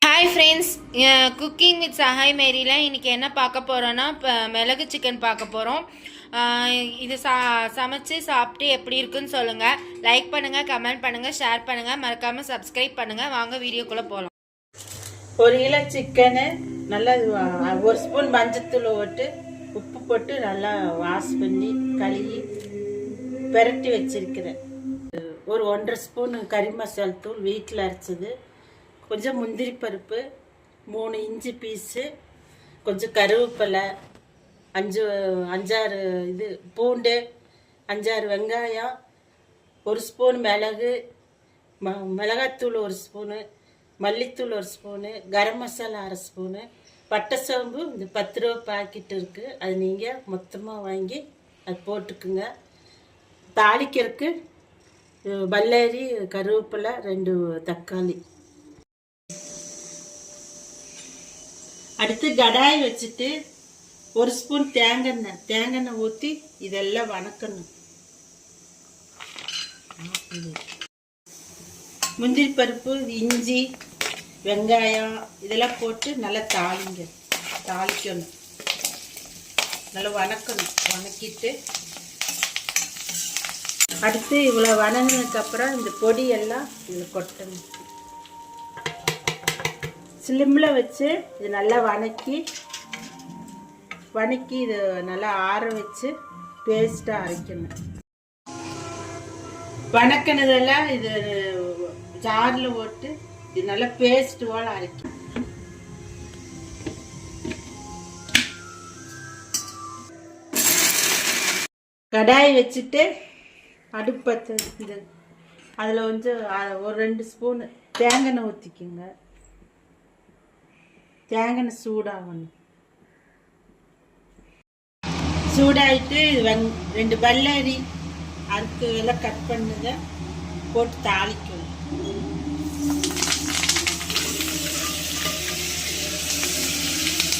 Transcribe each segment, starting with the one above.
Hi friends, cooking with Sahay மேரியில் இன்றைக்கி என்ன பார்க்க போகிறோன்னா மிளகு சிக்கன் பார்க்க போகிறோம். இது சமைச்சு சாப்பிட்டு எப்படி இருக்குன்னு சொல்லுங்கள். லைக் பண்ணுங்கள், கமெண்ட் பண்ணுங்கள், ஷேர் பண்ணுங்கள், மறக்காமல் சப்ஸ்கிரைப் பண்ணுங்கள். வாங்க வீடியோக்குள்ளே போகலாம். ஒரு கிலோ சிக்கனு நல்லா ஒரு ஸ்பூன் மஞ்சத்தூள் போட்டு உப்பு போட்டு நல்லா வாஷ் பண்ணி கழுவி பெரட்டி வச்சிருக்கிறேன். ஒரு 1.5 ஸ்பூன் கறி மசால் தூள் வீட்டில் அரைச்சது, கொஞ்சம் முந்திரி பருப்பு, 3 இஞ்சி பீஸு, கொஞ்சம் கருவேப்பிலை, 5-6 இது பூண்டு, 5-6 வெங்காயம், 1 ஸ்பூன் மிளகு, மிளகாத்தூள் 1 ஸ்பூனு, மல்லித்தூள் 1 ஸ்பூனு, கரம் மசாலா 1/2 ஸ்பூனு, பட்டை சோம்பு இந்த 10 ரூபா பாக்கெட் இருக்குது, அது நீங்கள் மொத்தமாக வாங்கி அது போட்டுக்குங்க. தாளிக்கிறதுக்கு பல்லாரி, கருவேப்பிலை, 2 தக்காளி. அடுத்து கடாய் வச்சுட்டு 1 ஸ்பூன் தேங்காய் ஊற்றி இதெல்லாம் வணக்கணும். முந்திரி பருப்பு, இஞ்சி, வெங்காயம் இதெல்லாம் போட்டு நல்லா தாளிக்கணும், நல்லா வணக்கிட்டு அடுத்து இவ்வளோ வணங்கினதுக்கப்புறம் இந்த பொடியெல்லாம் இதில் கொட்டணும். ஸ்லிம்மில் வச்சு இது நல்லா வணக்கி இது நல்லா ஆற வச்சு பேஸ்ட்டாக அரைக்கணும். வணக்கினதெல்லாம் இது ஜாரில் போட்டு இது நல்லா பேஸ்ட் போல் அரைக்கணும். கடாய் வச்சுட்டு அடுப்பத்தை இது அதில் கொஞ்சம் ஒரு 2 ஸ்பூனு தேங்காய் ஊற்றிக்குங்க. தேங்காய் சூடாகணும். சூடாகிட்டு 2 பல்லாரி அதுக்கு எல்லாம் கட் பண்ணுங்க போட்டு தாளிக்கணும்.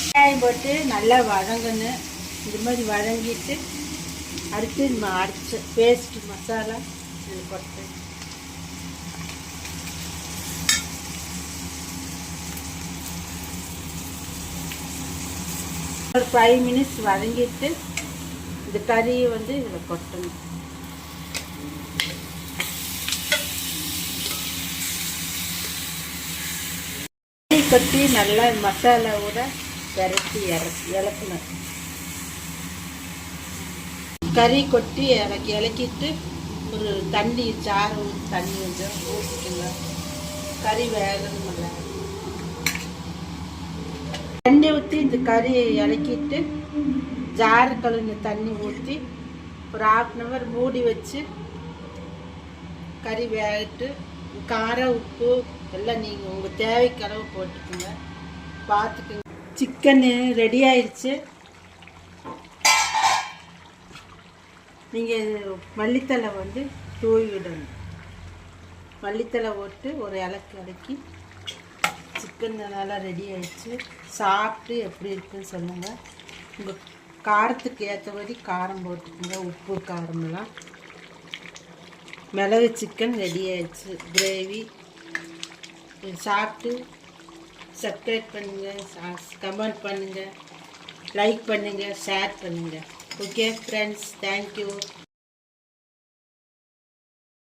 வெங்காயம் போட்டு நல்லா வதங்கணும். இந்த மாதிரி வதங்கிட்டு அடுத்து அரைச்ச பேஸ்ட் மசாலா இது போட்டு ஒரு 5 மினிட்ஸ் வதங்கிட்டு இந்த கறியை இதில் கொட்டணும். கொட்டி நல்லா மசாலாவோட பெரட்டி இறக்கணும். கறி கொட்டி இலக்கிட்டு ஒரு தண்ணி சாறு தண்ணி கொஞ்சம் ஊற்றிக்கோங்க. கறி வேகணும். தண்ணி ஊற்றி இந்த கறி இலக்கிட்டு ஜாரு கழுவின தண்ணி ஊற்றி ஒரு 1/2 hour மூடி வச்சு கறி வேகிட்டு காரம் உப்பு எல்லாம் நீங்கள் உங்கள் தேவைக்கு அளவு போட்டுக்கோங்க. பார்த்துக்குங்க. சிக்கன் ரெடி ஆயிடுச்சு. நீங்கள் மல்லித்தலை தூவி விடணும். மல்லித்தலை போட்டு ஒரு இலக்கி சிக்கன் நல்லா ரெடி ஆயிடுச்சு. சாப்பிட்டு எப்படி இருக்குன்னு சொல்லுங்கள். உங்கள் காரத்துக்கு ஏற்றபடி காரம் போட்டுக்கோங்க, உப்பு காரமெல்லாம். மிளகு சிக்கன் ரெடி ஆயிடுச்சு. கிரேவி சாப்பிட்டு சப்ஸ்கிரைப் பண்ணுங்கள், கமெண்ட் பண்ணுங்கள், லைக் பண்ணுங்கள், ஷேர் பண்ணுங்கள். Okay friends, thank you.